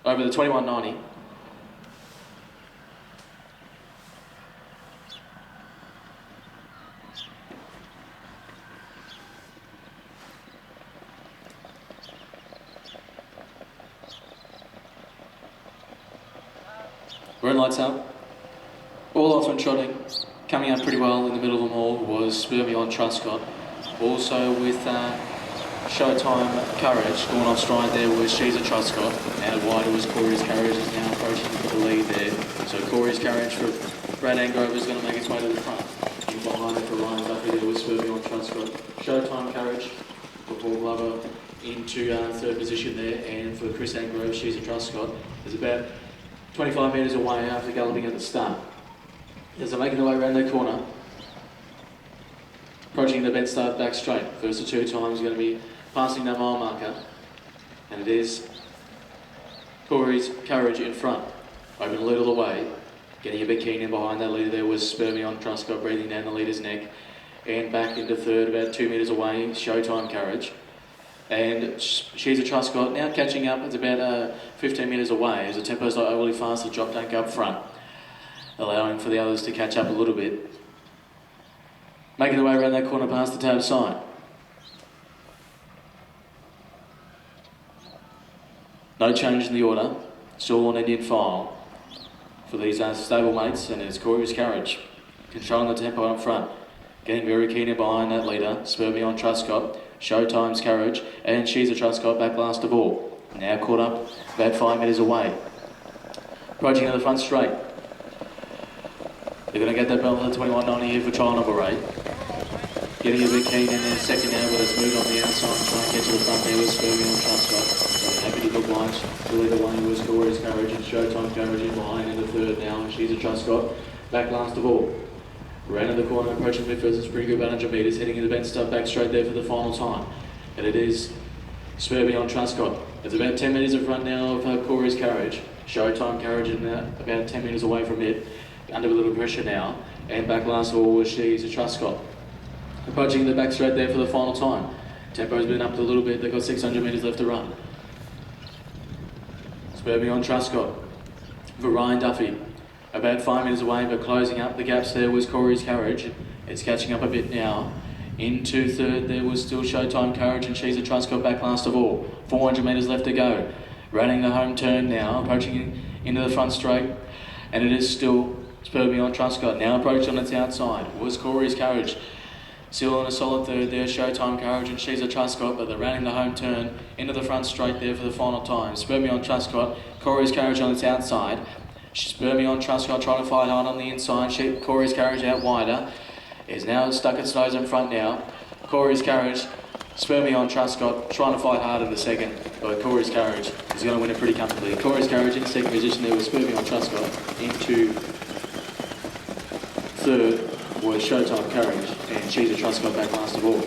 over the 21.90. Green lights up. All off and trotting. Coming out pretty well in the middle of them all was Spermion Truscott. Also with Showtime Courage going off stride there was She's a Truscott. Out wider was Corey's Courage, is now approaching for the lead there. So Corey's Courage for Brad Angrover is going to make its way to the front. In behind it for Ryan Duffy there was Spermion Truscott. Showtime Courage for Paul Glover into third position there, and for Chris Angrove, She's a Truscott is about 25 metres away after galloping at the start. As they're making their way around the corner, approaching the bend start back straight. First of 2 times going to be passing that mile marker, and it is Corey's Courage in front. Open the lead all the way, getting a bit keen in behind that leader there was Spermion Truscott, breathing down the leader's neck, and back into third about 2 metres away, Showtime Courage. And She's a Truscott now catching up. It's about 15 metres away as the tempo's not overly fast. The drop tank up front, allowing for the others to catch up a little bit. Making their way around that corner past the tab sign. No change in the order. Still on Indian file for these stable mates, and it's Corey's Courage controlling the tempo up front. Getting very keen in behind that leader, Spermion Truscott, Showtime's Courage, and She's a Truscott back last of all. Now caught up about 5 metres away. Approaching to the front straight. They're going to get that belt for the 21.90 here for trial number 8. Getting a bit keen in their second now, but it's moved on the outside and trying to get to the front there with Spermion Truscott. So happy to look like to lead the way was Corey's Courage and Showtime Courage in behind in the third now, and She's a Truscott back last of all. Round the corner, approaching midfield, it's pretty good about 100 metres, heading in the bend start back straight there for the final time. And it is Spermion Truscott. It's about 10 metres in front now of Corey's Courage. Showtime Courage is now about 10 metres away from it, under a little pressure now. And back last of all was She's a Truscott. Approaching the back straight there for the final time. Tempo's been upped a little bit, they've got 600 metres left to run. Spermion Truscott for Ryan Duffy. About 5 metres away, but closing up the gaps there was Corey's Courage. It's catching up a bit now. Into third there was still Showtime Courage and She's a Truscott back last of all. 400 metres left to go. Running the home turn now, approaching into the front straight. And it is still Spermion Truscott. Now approached on its outside was Corey's Courage. Still on a solid third there, Showtime Courage and She's a Truscott, but they're running the home turn into the front straight there for the final time. Spermion Truscott, Corey's Courage on its outside. Spermion Truscott trying to fight hard on the inside. Corey's Courage out wider. Is now stuck its nose in front now. Corey's Courage, Spermion Truscott trying to fight hard in the second, but Corey's Courage is going to win it pretty comfortably. Corey's Courage in second position there with Spermion Truscott. Into third was Showtime Courage, and She's a Truscott back last of all.